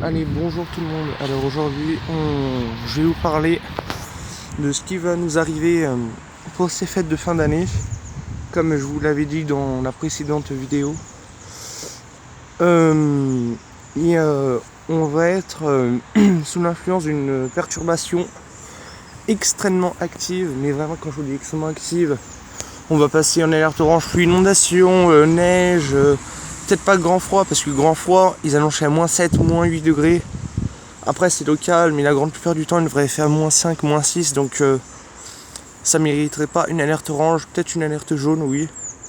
Allez, bonjour tout le monde. Alors aujourd'hui, je vais vous parler de ce qui va nous arriver pour ces fêtes de fin d'année. Comme je vous l'avais dit dans la précédente vidéo, on va être sous l'influence d'une perturbation extrêmement active. Mais vraiment, quand je vous dis extrêmement active, on va passer en alerte orange pluie, inondation, neige, peut-être pas grand froid, parce que grand froid, ils annoncent à moins 7, moins 8 degrés. Après c'est local, mais la grande plupart du temps il devrait faire moins 5, moins 6, donc ça mériterait pas une alerte orange, peut-être une alerte jaune, oui.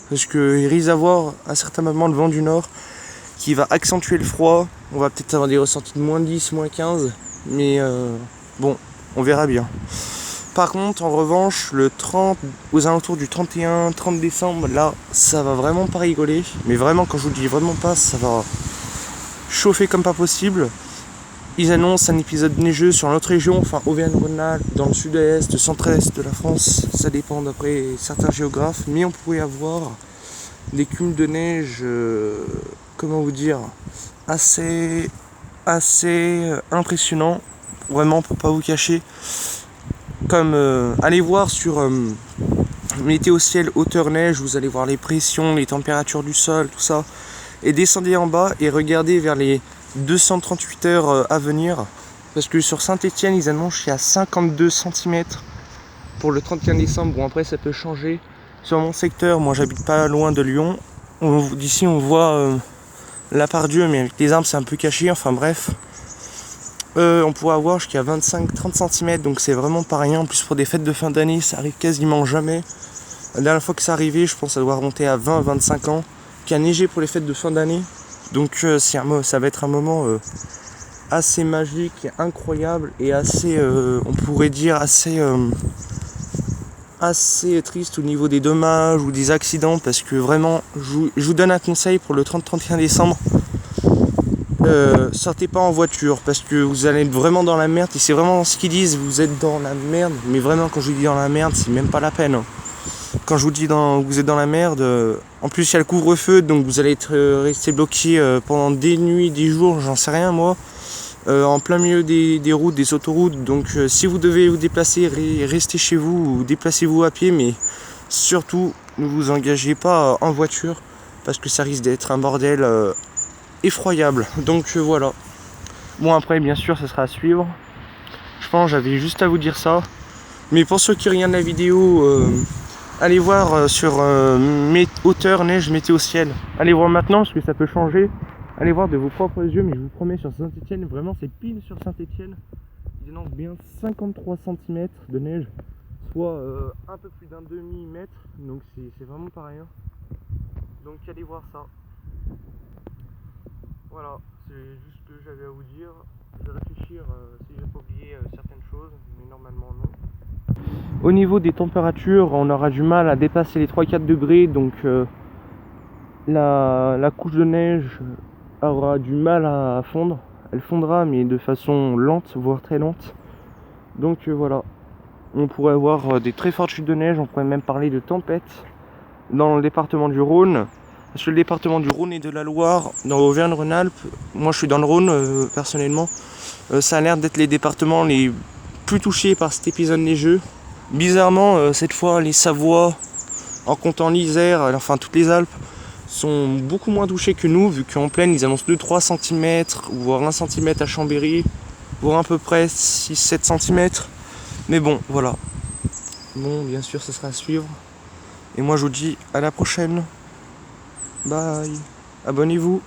Parce qu'il risque d'avoir à certains moments le vent du nord qui va accentuer le froid. On va peut-être avoir des ressentis de moins 10, moins 15, mais bon, on verra bien. Par contre, en revanche, le 30, aux alentours du 31, 30 décembre, là, ça va vraiment pas rigoler. Mais vraiment, quand je vous dis vraiment pas, ça va chauffer comme pas possible. Ils annoncent un épisode neigeux sur notre région, enfin Auvergne-Rhône-Alpes, dans le sud-est, centre-est de la France. Ça dépend d'après certains géographes. Mais on pourrait avoir des cumuls de neige, comment vous dire, assez impressionnants. Vraiment, pour pas vous cacher. Comme allez voir sur Météo Ciel hauteur neige, vous allez voir les pressions, les températures du sol, tout ça. Et descendez en bas et regardez vers les 238 heures à venir. Parce que sur Saint-Etienne, ils annoncent qu'il y a 52 cm pour le 31 décembre. Bon, après, ça peut changer. Sur mon secteur, moi j'habite pas loin de Lyon. D'ici, on voit la Part-Dieu, mais avec les arbres, c'est un peu caché. Enfin, bref. On pourrait avoir jusqu'à 25-30 cm, donc c'est vraiment pas rien. En plus, pour des fêtes de fin d'année, ça arrive quasiment jamais. La dernière fois que ça arrivait, je pense que ça doit remonter à 20-25 ans, qu'il y a neigé pour les fêtes de fin d'année. Donc ça va être un moment assez magique, incroyable et assez, on pourrait dire, assez triste au niveau des dommages ou des accidents. Parce que vraiment, je vous donne un conseil pour le 30-31 décembre. Sortez pas en voiture parce que vous allez être vraiment dans la merde. Et c'est vraiment ce qu'ils disent, vous êtes dans la merde. Mais vraiment, quand je vous dis dans la merde, c'est même pas la peine. Quand je vous dis vous êtes dans la merde, en plus il y a le couvre-feu, donc vous allez être resté bloqué pendant des nuits, des jours, j'en sais rien moi, en plein milieu des routes, des autoroutes. Donc si vous devez vous déplacer, restez chez vous ou déplacez-vous à pied, mais surtout ne vous engagez pas en voiture parce que ça risque d'être un bordel effroyable. Donc voilà. Bon, après bien sûr ça sera à suivre. Je pense que j'avais juste à vous dire ça. Mais pour ceux qui regardent la vidéo, allez voir sur hauteur neige météo ciel. Allez voir maintenant parce que ça peut changer. Allez voir de vos propres yeux, mais je vous promets sur Saint-Etienne, vraiment c'est pile sur Saint-Etienne. Ils annoncent bien 53 cm de neige, soit un peu plus d'un demi-mètre. Donc c'est vraiment pas rien. Donc allez voir ça. Voilà, c'est juste ce que j'avais à vous dire. Je vais réfléchir si j'ai pas oublié certaines choses, mais normalement non. Au niveau des températures, on aura du mal à dépasser les 3-4 degrés, donc la couche de neige aura du mal à fondre. Elle fondra, mais de façon lente, voire très lente. Donc voilà, on pourrait avoir des très fortes chutes de neige, on pourrait même parler de tempêtes dans le département du Rhône. Parce que le département du Rhône et de la Loire, dans Auvergne-Rhône-Alpes, moi je suis dans le Rhône personnellement, ça a l'air d'être les départements les plus touchés par cet épisode neigeux. Bizarrement, cette fois, les Savoies, en comptant l'Isère, enfin toutes les Alpes, sont beaucoup moins touchés que nous, vu qu'en plaine, ils annoncent 2-3 cm, voire 1 cm à Chambéry, voire à peu près 6-7 cm. Mais bon, voilà. Bon, bien sûr, ce sera à suivre. Et moi, je vous dis à la prochaine. Bye. Abonnez-vous.